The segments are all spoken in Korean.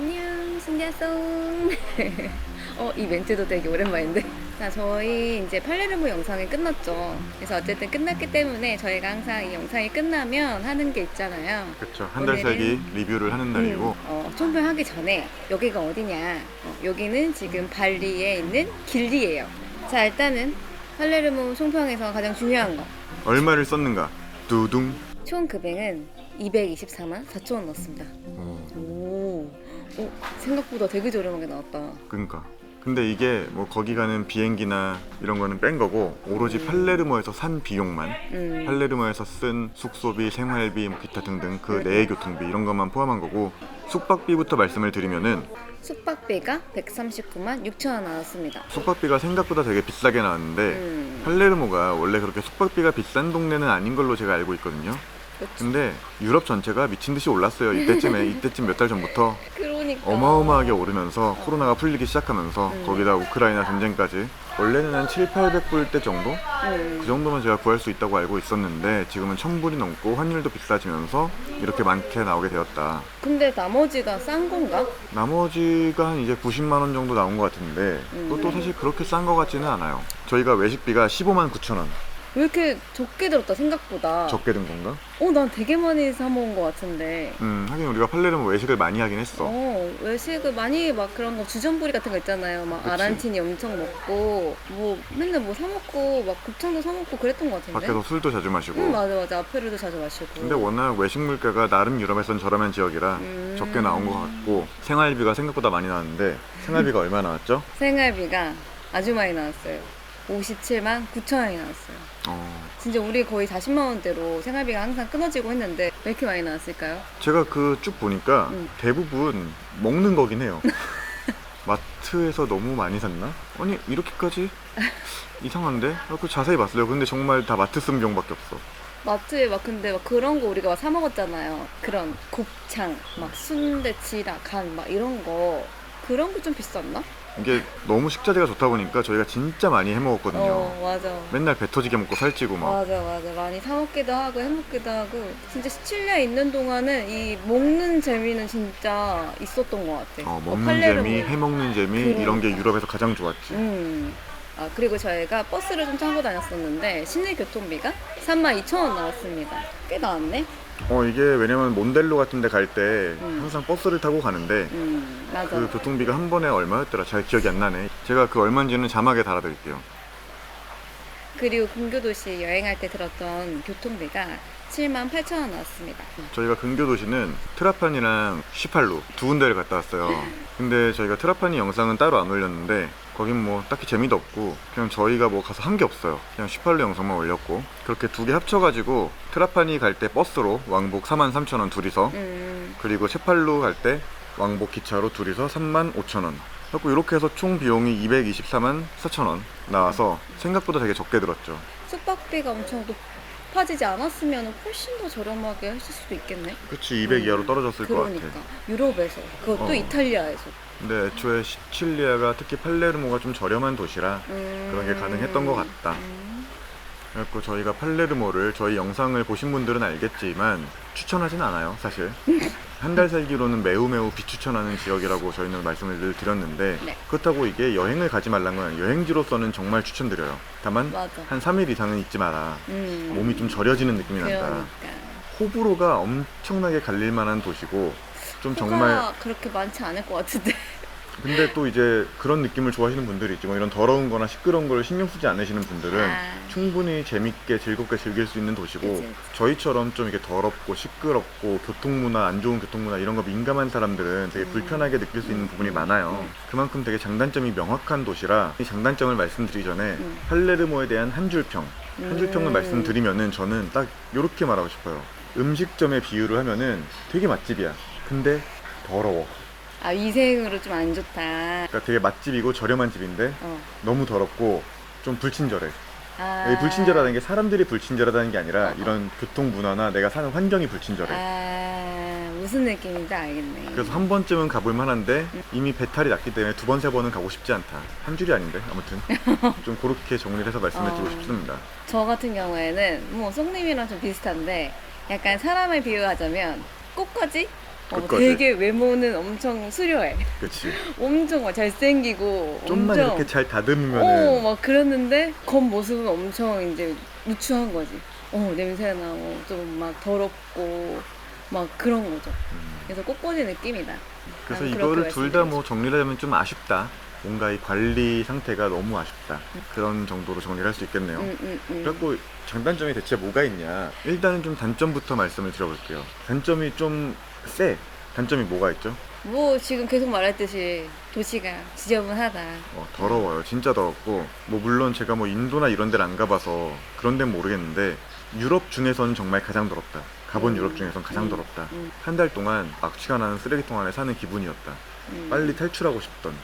안녕, 신기하송. 이 멘트도 되게 오랜만인데. 자, 저희 이제 팔레르모 영상이 끝났죠. 그래서 어쨌든 끝났기 때문에 저희가 항상 이 영상이 끝나면 하는 게 있잖아요. 그렇죠. 한 달 살기 리뷰를 하는 날이고 총평하기 전에 여기가 어디냐? 여기는 지금 발리에 있는 길리예요. 자, 일단은 팔레르모 총평에서 가장 중요한 거. 얼마를 썼는가? 두둥. 총 금액은 224만 4천 원 넣었습니다. 오, 생각보다 되게 저렴하게 나왔다. 그러니까. 근데 이게 뭐 거기 가는 비행기나 이런 거는 뺀 거고 오로지 팔레르모에서 산 비용만 팔레르모에서 쓴 숙소비, 생활비, 뭐 기타 등등 그 내외 교통비 이런 것만 포함한 거고 숙박비부터 말씀을 드리면은 숙박비가 139만 6천 원 나왔습니다. 숙박비가 생각보다 되게 비싸게 나왔는데 팔레르모가 원래 그렇게 숙박비가 비싼 동네는 아닌 걸로 제가 알고 있거든요. 그치? 근데 유럽 전체가 미친 듯이 올랐어요. 이때쯤 몇 달 전부터 그러니까 어마어마하게 오르면서 코로나가 풀리기 시작하면서 거기다 우크라이나 전쟁까지 원래는 한 7, 800불 대 정도? 그 정도면 제가 구할 수 있다고 알고 있었는데 지금은 1000불이 넘고 환율도 비싸지면서 이렇게 많게 나오게 되었다. 근데 나머지가 싼 건가? 나머지가 한 이제 90만 원 정도 나온 것 같은데 그것도 사실 그렇게 싼 것 같지는 않아요. 저희가 외식비가 15만 9천 원. 왜 이렇게 적게 들었다 생각보다. 적게 든 건가? 난 되게 많이 사 먹은 것 같은데. 하긴 우리가 팔레르모 외식을 많이 하긴 했어. 외식을 많이 막 그런 거 주전부리 같은 거 있잖아요. 막 그치. 아란치니 엄청 먹고 뭐 맨날 뭐 사 먹고 막 곱창도 사 먹고 그랬던 것 같은데. 밖에서 술도 자주 마시고. 맞아. 아페르도 자주 마시고. 근데 워낙 외식 물가가 나름 유럽에선 저렴한 지역이라 적게 나온 것 같고 생활비가 생각보다 많이 나왔는데 생활비가 얼마 나왔죠? 생활비가 아주 많이 나왔어요. 57만 9천 원이 나왔어요. 진짜 우리 거의 40만 원대로 생활비가 항상 끊어지고 했는데 왜 이렇게 많이 나왔을까요? 제가 그 쭉 보니까 대부분 먹는 거긴 해요. 마트에서 너무 많이 샀나? 아니 이렇게까지 이상한데? 그 자세히 봤어요. 근데 정말 다 마트 쓴 비용밖에 없어. 마트에 막 근데 막 그런 거 우리가 막 사 먹었잖아요. 그런 곱창, 막 순대치라 간 막 이런 거 그런 거 좀 비쌌나? 이게 너무 식자재가 좋다 보니까 저희가 진짜 많이 해 먹었거든요. 맞아. 맨날 배 터지게 먹고 살찌고 막. 맞아. 많이 사 먹기도 하고 해 먹기도 하고 진짜 시칠리아에 있는 동안은 이 먹는 재미는 진짜 있었던 것 같아. 먹는 팔레르모. 재미, 해 먹는 재미 이런 게 유럽에서 가장 좋았지. 그리고 저희가 버스를 좀 타고 다녔었는데 시내 교통비가 32,000원 나왔습니다. 꽤 나왔네. 이게 왜냐면 몬델로 같은 데 갈 때 항상 버스를 타고 가는데 맞아. 그 교통비가 한 번에 얼마였더라? 잘 기억이 안 나네. 제가 그 얼마인지는 자막에 달아드릴게요. 그리고 근교도시 여행할 때 들었던 교통비가 78,000원 나왔습니다. 저희가 근교 도시는 트라파니랑 시팔루 두 군데를 갔다 왔어요. 근데 저희가 트라파니 영상은 따로 안 올렸는데 거긴 뭐 딱히 재미도 없고 그냥 저희가 뭐 가서 한 게 없어요. 그냥 시팔루 영상만 올렸고 그렇게 두 개 합쳐가지고 트라파니 갈 때 버스로 왕복 43,000원 둘이서 그리고 세팔루 갈 때 왕복 기차로 둘이서 35,000원 그래서 이렇게 해서 총 비용이 224만 4천원 나와서 생각보다 되게 적게 들었죠. 숙박비가 엄청 높아지지 않았으면 훨씬 더 저렴하게 했을 수도 있겠네. 그치 200 이하로 떨어졌을 것 그러니까 같아. 유럽에서 그것도 이탈리아에서. 근데 애초에 시칠리아가 특히 팔레르모가 좀 저렴한 도시라 그런 게 가능했던 것 같다. 그래서 저희가 팔레르모를 저희 영상을 보신 분들은 알겠지만 추천하진 않아요 사실. 한 달 살기로는 매우 비추천하는 지역이라고 저희는 말씀을 늘 드렸는데 네. 그렇다고 이게 여행을 가지 말란 건 아니에요. 여행지로서는 정말 추천드려요. 다만 맞아. 한 3일 이상은 있지 마라. 몸이 좀 저려지는 느낌이 난다. 그러니까. 호불호가 엄청나게 갈릴 만한 도시고 좀 정말 호가 그렇게 많지 않을 것 같은데. 근데 또 이제 그런 느낌을 좋아하시는 분들이 있지. 뭐 이런 더러운 거나 시끄러운 걸 신경 쓰지 않으시는 분들은 충분히 재밌게 즐겁게 즐길 수 있는 도시고 그치. 저희처럼 좀 이렇게 더럽고 시끄럽고 교통문화 안 좋은 교통문화 이런 거 민감한 사람들은 되게 불편하게 느낄 수 있는 부분이 많아요. 그만큼 되게 장단점이 명확한 도시라 이 장단점을 말씀드리기 전에 팔레르모에 대한 한 줄평을 말씀드리면은 저는 딱 이렇게 말하고 싶어요. 음식점의 비유를 하면은 되게 맛집이야. 근데 더러워. 위생으로 좀 안 좋다. 그러니까 되게 맛집이고 저렴한 집인데 너무 더럽고 좀 불친절해. 이 불친절하다는 게 사람들이 불친절하다는 게 아니라 이런 교통 문화나 내가 사는 환경이 불친절해. 무슨 느낌인지 알겠네. 그래서 한 번쯤은 가볼 만한데 이미 배탈이 났기 때문에 두 번, 세 번은 가고 싶지 않다. 한 줄이 아닌데 아무튼 좀 그렇게 정리를 해서 말씀드리고 싶습니다. 저 같은 경우에는 뭐 송님이랑 좀 비슷한데 약간 사람을 비유하자면 꽃꽂이? 끝까지. 되게 외모는 엄청 수려해. 그치. 엄청 막 잘생기고 좀만 엄청 이렇게 잘 다듬으면은 막 그랬는데 겉모습은 엄청 이제 누추한 거지. 냄새나고 좀 막 더럽고 막 그런 거죠. 그래서 꽃꽂이 느낌이다. 그래서 난 이거를 그렇게 둘 다 뭐 말씀드리고 정리를 하면 좀 아쉽다. 뭔가 이 관리 상태가 너무 아쉽다. 그런 정도로 정리를 할 수 있겠네요. 그래갖고 장단점이 대체 뭐가 있냐. 일단은 좀 단점부터 말씀을 드려볼게요. 단점이 좀 세. 단점이 뭐가 있죠? 뭐 지금 계속 말했듯이 도시가 지저분하다. 더러워요. 진짜 더럽고 뭐 물론 제가 뭐 인도나 이런 데를 안 가봐서 그런 데는 모르겠는데 유럽 중에서는 정말 가장 더럽다. 가본 유럽 중에서는 가장 더럽다. 한 달 동안 악취가 나는 쓰레기통 안에 사는 기분이었다. 빨리 탈출하고 싶던.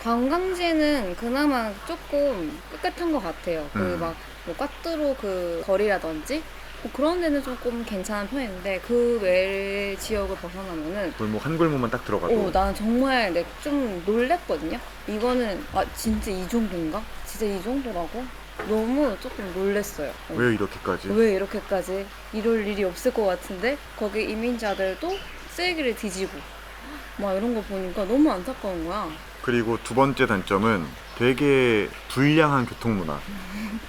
관광지는 그나마 조금 깨끗한 것 같아요. 뭐 꽈뚜로 그 거리라든지 뭐 그런 데는 조금 괜찮은 편인데 그 외 지역을 벗어나면은 골목 한 골목만 딱 들어가도 나는 정말 좀 놀랬거든요. 이거는 진짜 이 정도인가? 진짜 이 정도라고? 너무 조금 놀랬어요. 왜 이렇게까지? 왜 이렇게까지? 이럴 일이 없을 것 같은데 거기 이민자들도 쓰레기를 뒤지고 막 이런 거 보니까 너무 안타까운 거야. 그리고 두 번째 단점은 되게 불량한 교통문화.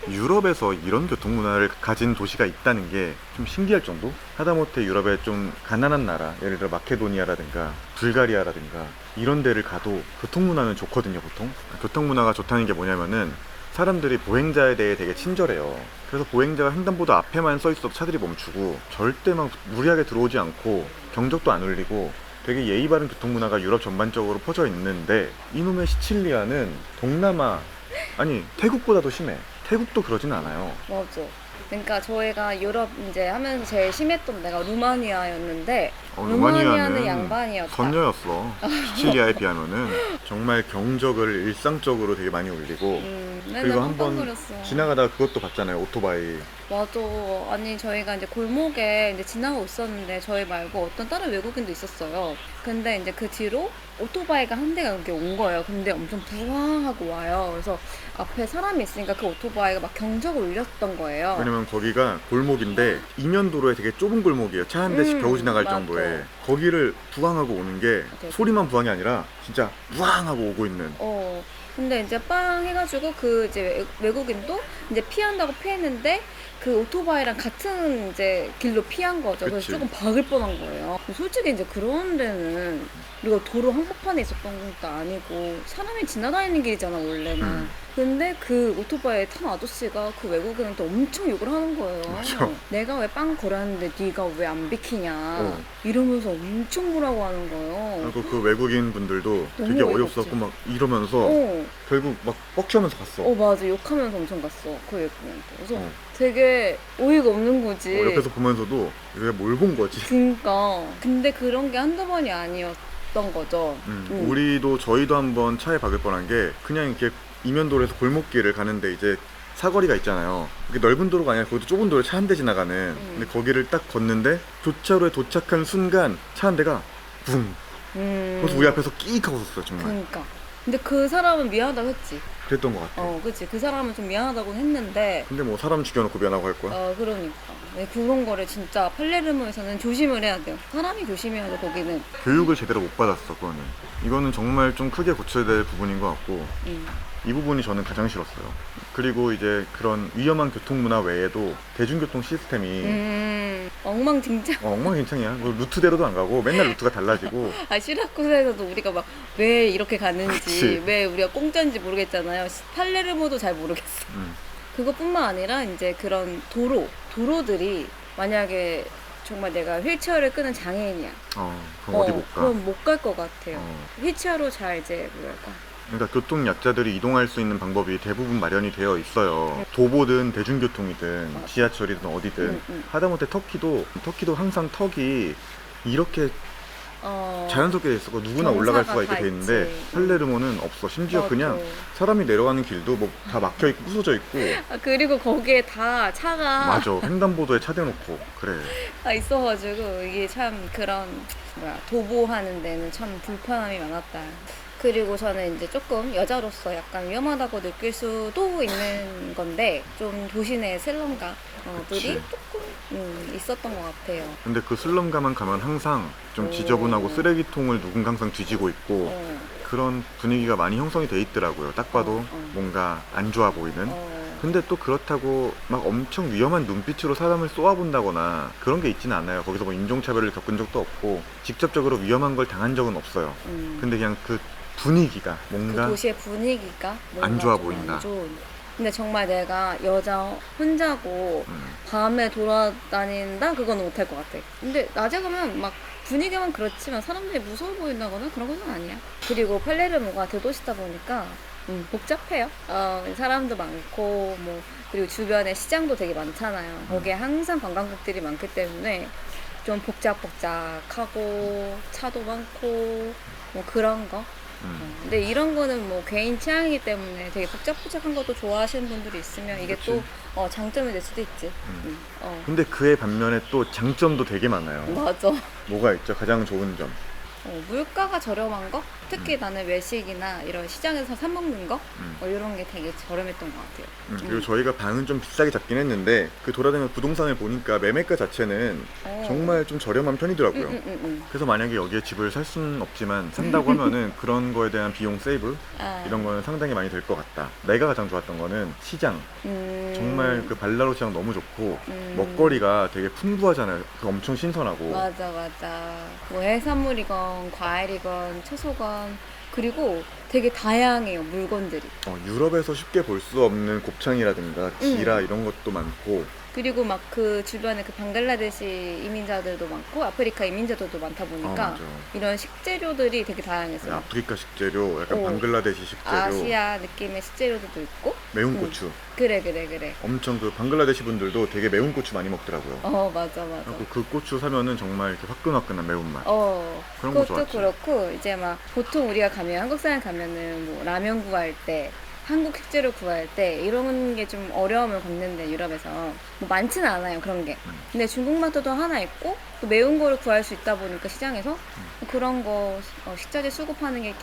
유럽에서 이런 교통문화를 가진 도시가 있다는 게 좀 신기할 정도? 하다못해 유럽의 좀 가난한 나라, 예를 들어 마케도니아라든가 불가리아라든가 이런 데를 가도 교통문화는 좋거든요, 보통. 교통문화가 좋다는 게 뭐냐면은 사람들이 보행자에 대해 되게 친절해요. 그래서 보행자가 횡단보도 앞에만 서 있어도 차들이 멈추고 절대 막 무리하게 들어오지 않고 경적도 안 울리고 되게 예의 바른 교통문화가 유럽 전반적으로 퍼져 있는데 이놈의 시칠리아는 동남아 아니 태국보다도 심해. 태국도 그러진 않아요. 맞아. 그러니까 저희가 유럽 이제 하면서 제일 심했던 데가 루마니아였는데 루마니아는 양반이었다. 선녀였어. 시칠리아에 비하면은 정말 경적을 일상적으로 되게 많이 울리고 그리고 한번 지나가다가 그것도 봤잖아요. 오토바이. 맞아. 아니 저희가 이제 골목에 이제 지나가고 있었는데 저희 말고 어떤 다른 외국인도 있었어요. 근데 이제 그 뒤로 오토바이가 한 대가 이렇게 온 거예요. 근데 엄청 부항하고 와요. 그래서 앞에 사람이 있으니까 그 오토바이가 막 경적을 울렸던 거예요. 왜냐면 거기가 골목인데 이면도로에 되게 좁은 골목이에요. 차 한 대씩 겨우 지나갈 맞아. 정도에 거기를 부항하고 오는 게 맞아. 소리만 부항이 아니라 진짜 부항하고 오고 있는. 근데 이제 빵 해가지고 그 이제 외국인도 이제 피한다고 피했는데 그 오토바이랑 같은 이제 길로 피한 거죠. 그래서 그치. 조금 박을 뻔한 거예요. 솔직히 이제 그런 데는 우리가 도로 한복판에 있었던 것도 아니고 사람이 지나다니는 길이잖아 원래는. 근데 그 오토바이에 탄 아저씨가 그 외국인한테 엄청 욕을 하는 거예요. 맞아. 내가 왜 빵 걸었는데 네가 왜 안 비키냐 이러면서 엄청 뭐라고 하는 거예요. 그리고 그 외국인 분들도 너무 되게 어이가 어이없었고 없지. 막 이러면서 결국 막 뻑치면서 갔어. 맞아. 욕하면서 엄청 갔어. 그 외국인한테. 그래서 되게 어이가 없는 거지. 옆에서 보면서도 왜 뭘 본 거지? 그러니까. 근데 그런 게 한두 번이 아니었던 거죠. 우리도 저희도 한번 차에 박을 뻔한 게 그냥 이렇게 이면도로에서 골목길을 가는데 이제 사거리가 있잖아요. 그게 넓은 도로가 아니라 그것도 좁은 도로에 차 한 대 지나가는. 근데 거기를 딱 걷는데 교차로에 도착한 순간 차 한 대가 붕. 그래서 우리 앞에서 끼익 하고 있었어요 정말. 그러니까. 근데 그 사람은 미안하다고 했지. 그랬던 것 같아. 그치. 그 사람은 좀 미안하다고 했는데. 근데 뭐 사람 죽여놓고 미안하고 할 거야? 그러니까. 네, 그런 거를 진짜 팔레르모에서는 조심을 해야 돼요. 사람이 조심해야 돼, 거기는. 교육을 제대로 못 받았어 그거는. 이거는 정말 좀 크게 고쳐야 될 부분인 것 같고 이 부분이 저는 가장 싫었어요. 그리고 이제 그런 위험한 교통문화 외에도 대중교통 시스템이 엉망진창. 엉망진창이야. 뭐 루트대로도 안 가고 맨날 루트가 달라지고. 시라쿠사에서도 우리가 막 왜 이렇게 가는지, 그치. 왜 우리가 공짜인지 모르겠잖아요. 팔레르모도 잘 모르겠어. 그것뿐만 아니라 이제 그런 도로들이 만약에 정말 내가 휠체어를 끄는 장애인이야. 그럼 어디 못 가? 그럼 못 갈 것 같아요. 휠체어로 잘 이제 뭐랄까. 그러니까 교통약자들이 이동할 수 있는 방법이 대부분 마련이 되어 있어요. 도보든 대중교통이든 지하철이든 어디든. 하다못해 터키도 항상 턱이 이렇게 자연스럽게 돼 있었고 누구나 올라갈 수가 있게 돼 있는데 팔레르모는 없어. 심지어 맞아. 그냥 사람이 내려가는 길도 뭐 다 막혀 있고 부서져 있고. 그리고 거기에 다 차가 맞아. 횡단보도에 차 대놓고 그래. 다 있어가지고 이게 참 그런 도보하는 데는 참 불편함이 많았다. 그리고 저는 이제 조금 여자로서 약간 위험하다고 느낄 수도 있는 건데 좀 도시 내 셀럽가들이 그치. 조금 있었던 것 같아요. 근데 그 슬럼가만 가면 항상 좀 오. 지저분하고 쓰레기통을 누군가 항상 뒤지고 있고 어, 그런 분위기가 많이 형성이 돼 있더라고요. 딱 봐도 뭔가 안 좋아 보이는. 어. 근데 또 그렇다고 막 엄청 위험한 눈빛으로 사람을 쏘아본다거나 그런 게 있지는 않아요. 거기서 뭐 인종차별을 겪은 적도 없고 직접적으로 위험한 걸 당한 적은 없어요. 근데 그냥 그 분위기가 그 뭔가 도시의 분위기가 뭔가 안 좋아 좀 보인다. 안 좋은. 근데 정말 내가 여자 혼자고 밤에 돌아다닌다? 그건 못할 것 같아. 근데 낮에 가면 막 분위기만 그렇지만 사람들이 무서워 보인다거나 그런 건 아니야. 그리고 팔레르모가 대도시다 보니까 복잡해요. 사람도 많고 뭐 그리고 주변에 시장도 되게 많잖아요. 거기에 항상 관광객들이 많기 때문에 좀 복잡복잡하고 차도 많고 뭐 그런 거. 근데 이런 거는 뭐 개인 취향이기 때문에 되게 복잡복잡한 것도 좋아하시는 분들이 있으면 이게 그치. 또 장점이 될 수도 있지. 근데 그에 반면에 또 장점도 되게 많아요. 맞아. 뭐가 있죠? 가장 좋은 점. 물가가 저렴한 거? 특히 나는 외식이나 이런 시장에서 사 먹는 거? 이런 게 되게 저렴했던 것 같아요. 그리고 저희가 방은 좀 비싸게 잡긴 했는데 그 돌아다니면 부동산을 보니까 매매가 자체는 정말 좀 저렴한 편이더라고요. 그래서 만약에 여기에 집을 살 수는 없지만 산다고 하면은 그런 거에 대한 비용 세이브 이런 거는 상당히 많이 될 것 같다. 내가 가장 좋았던 거는 시장. 정말 그 발라로 시장 너무 좋고 먹거리가 되게 풍부하잖아요. 그 엄청 신선하고. 맞아. 뭐 해산물이건 과일이건 채소건 그리고 되게 다양해요 물건들이. 유럽에서 쉽게 볼 수 없는 곱창이라든가 지라 이런 것도 많고 그리고 막 그 주변에 그 방글라데시 이민자들도 많고 아프리카 이민자들도 많다 보니까 맞아. 이런 식재료들이 되게 다양했어요. 아프리카 식재료, 약간 방글라데시 식재료, 아시아 느낌의 식재료들도 있고 매운 고추. 그래. 엄청 그 방글라데시 분들도 되게 매운 고추 많이 먹더라고요. 맞아. 그리고 그 고추 사면은 정말 이렇게 화끈화끈한 매운맛. 그런 거 그것도 좋았지. 그렇고 이제 막 보통 우리가 가면 한국 사람 가면은 뭐 라면 구할 때 한국 식재료 구할 때 이런 게 좀 어려움을 겪는데 유럽에서 뭐 많지는 않아요 그런 게. 근데 중국 마트도 하나 있고 또 매운 거를 구할 수 있다 보니까 시장에서 그런 거 식자재 수급하는 게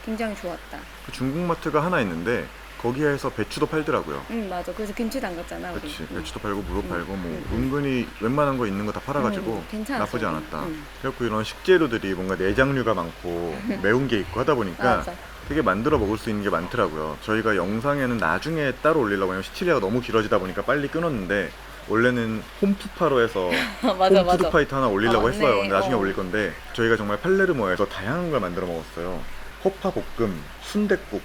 굉장히 좋았다. 그 중국 마트가 하나 있는데 거기에서 배추도 팔더라고요. 맞아. 그래서 김치 담갔잖아 우리. 그렇지. 배추도 팔고 무도 팔고 뭐 은근히 웬만한 거 있는 거 다 팔아가지고 괜찮았어. 나쁘지 않았다. 그래갖고 이런 식재료들이 뭔가 내장류가 많고 매운 게 있고 하다 보니까 맞아. 되게 만들어 먹을 수 있는 게 많더라고요. 저희가 영상에는 나중에 따로 올리려고 하면 시칠리아가 너무 길어지다 보니까 빨리 끊었는데 원래는 홈푸파로에서 맞아. 홈푸드 파이트 하나 올리려고 맞네. 했어요. 근데 나중에 올릴 건데 저희가 정말 팔레르모에서 다양한 걸 만들어 먹었어요. 허파 볶음, 순댓국.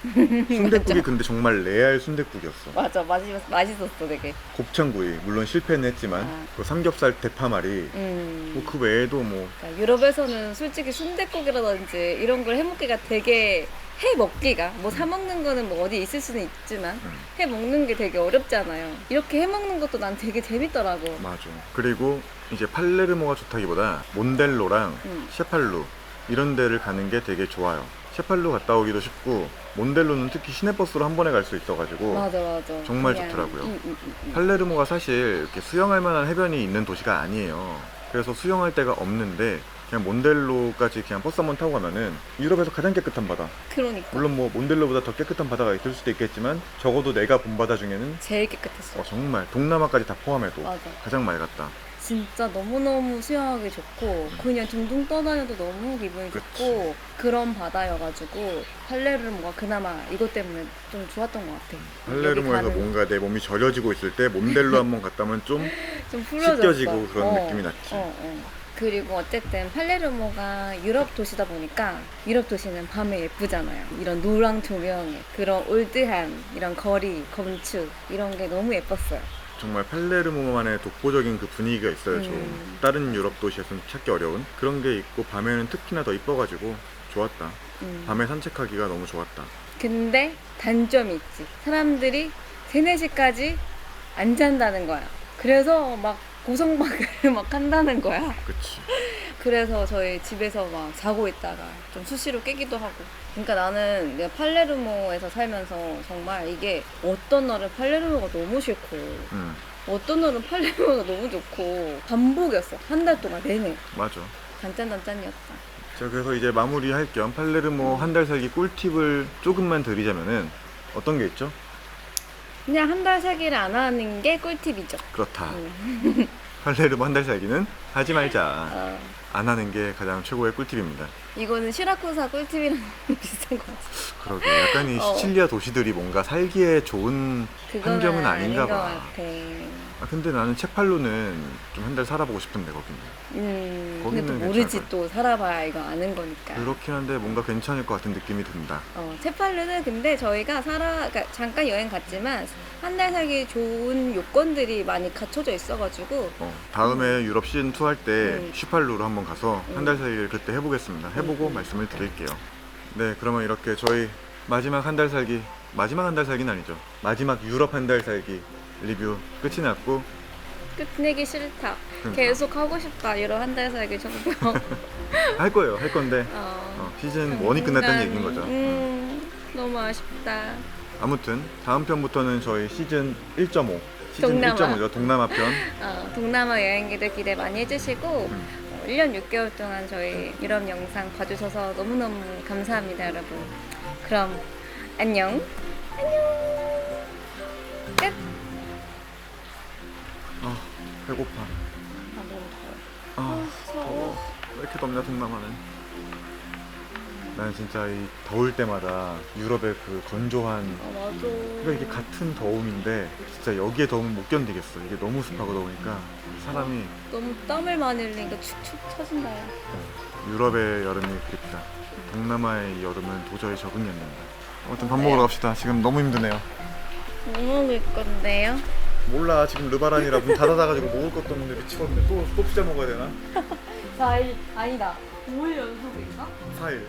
순댓국이 근데 정말 레알 순댓국이었어. 맞아. 맛있었어 되게. 곱창구이 물론 실패는 했지만 그 삼겹살 대파말이 뭐 그 외에도 뭐 그러니까 유럽에서는 솔직히 순댓국이라든지 이런 걸 해먹기가 되게 해 먹기가 뭐 사 먹는 거는 뭐 어디 있을 수는 있지만 해 먹는 게 되게 어렵잖아요. 이렇게 해 먹는 것도 난 되게 재밌더라고. 맞아. 그리고 이제 팔레르모가 좋다기보다 몬델로랑 셰팔루 이런 데를 가는 게 되게 좋아요. 셰팔루 갔다 오기도 쉽고 몬델로는 특히 시내버스로 한 번에 갈 수 있어가지고 맞아. 정말 그냥, 좋더라고요. 팔레르모가 사실 이렇게 수영할 만한 해변이 있는 도시가 아니에요. 그래서 수영할 데가 없는데 그냥 몬델로까지 그냥 버스 한 번 타고 가면은 유럽에서 가장 깨끗한 바다. 그러니까 물론 뭐 몬델로보다 더 깨끗한 바다가 있을 수도 있겠지만 적어도 내가 본 바다 중에는 제일 깨끗했어. 정말 동남아까지 다 포함해도 맞아. 가장 맑았다. 진짜 너무너무 수영하기 좋고 그냥 둥둥 떠다녀도 너무 기분이 그치. 좋고 그런 바다여가지고 팔레르모가 그나마 이것 때문에 좀 좋았던 것 같아. 팔레르모에서 여기 가는- 뭔가 내 몸이 절여지고 있을 때 몬델로 한번 갔다 오면 좀 좀 풀어졌어. 씻겨지고 그런 느낌이 났지. 그리고 어쨌든 팔레르모가 유럽 도시다 보니까 유럽 도시는 밤에 예쁘잖아요. 이런 노랑 조명에 그런 올드한 이런 거리, 건축 이런 게 너무 예뻤어요. 정말 팔레르모만의 독보적인 그 분위기가 있어요. 좀 다른 유럽 도시에서는 찾기 어려운 그런 게 있고 밤에는 특히나 더 이뻐가지고 좋았다. 밤에 산책하기가 너무 좋았다. 근데 단점이 있지. 사람들이 3, 4시까지 안 잔다는 거야. 그래서 막 고성방을 막 한다는 거야. 그치. 그래서 저희 집에서 막 자고 있다가 좀 수시로 깨기도 하고. 그러니까 나는 내가 팔레르모에서 살면서 정말 이게 어떤 날은 팔레르모가 너무 싫고 어떤 날은 팔레르모가 너무 좋고 반복이었어. 한 달 동안 내내. 맞아. 단짠단짠이었다. 자, 그래서 이제 마무리할 겸 팔레르모 한 달 살기 꿀팁을 조금만 드리자면은 어떤 게 있죠? 그냥 한 달 살기를 안 하는 게 꿀팁이죠. 그렇다. 팔레르모 한 달 살기는 하지 말자. 어, 안 하는 게 가장 최고의 꿀팁입니다. 이거는 시라쿠사 꿀팁이랑 비슷한 것 같아. 그러게 약간 이 어. 시칠리아 도시들이 뭔가 살기에 좋은 그거는 환경은 아닌가 아닌 것 봐. 같아. 아, 근데 나는 책팔로는 좀 한 달 살아보고 싶은데 거기는. 근데 또 거기는 모르지 괜찮을 또 살아봐야 이거 아는 거니까. 그렇긴 한데 뭔가 괜찮을 것 같은 느낌이 든다. 체팔르는 근데 저희가 그러니까 잠깐 여행 갔지만 한 달 살기 좋은 요건들이 많이 갖춰져 있어가지고 다음에 유럽 시즌 2 할 때 쉬팔루로 한번 가서 한 달 음. 살기를 그때 해보겠습니다. 해보고 말씀을 드릴게요. 네, 그러면 이렇게 저희 마지막 한 달 살기, 마지막 한 달 살기는 아니죠. 마지막 유럽 한 달 살기 리뷰 끝이 났고 끝내기 싫다. 그러니까. 계속 하고 싶다. 이런 한 달 살기 정도. 할 거예요. 할 건데 시즌 1이 끝났다는 얘기인 거죠. 너무 아쉽다. 아무튼 다음 편부터는 저희 시즌 1.5 시즌 동남아. 1.5죠. 동남아 편. 동남아 여행기들 기대 많이 해주시고 1년 6개월 동안 저희 유럽 영상 봐주셔서 너무너무 감사합니다, 여러분. 그럼 안녕. 끝. 아, 배고파. 너무 더워. 아, 더워. 왜 이렇게 덥냐, 동남아는. 나는 진짜 이 더울 때마다 유럽의 그 건조한 맞아. 그러니까 이게 같은 더움인데 진짜 여기에 더우면 못 견디겠어. 이게 너무 습하고 더우니까 사람이 너무 땀을 많이 흘리니까 축축 처진다. 유럽의 여름이 그립다. 동남아의 여름은 도저히 적응이 안 된다. 아무튼 밥 먹으러 갑시다. 지금 너무 힘드네요. 뭐 먹을 건데요? 몰라, 지금 르바란이라 문 닫아놔가지고 먹을 것도 없는데 미치겠네. 또 피자 먹어야 되나? 4일 아니다. 5일 연속인가? 4일.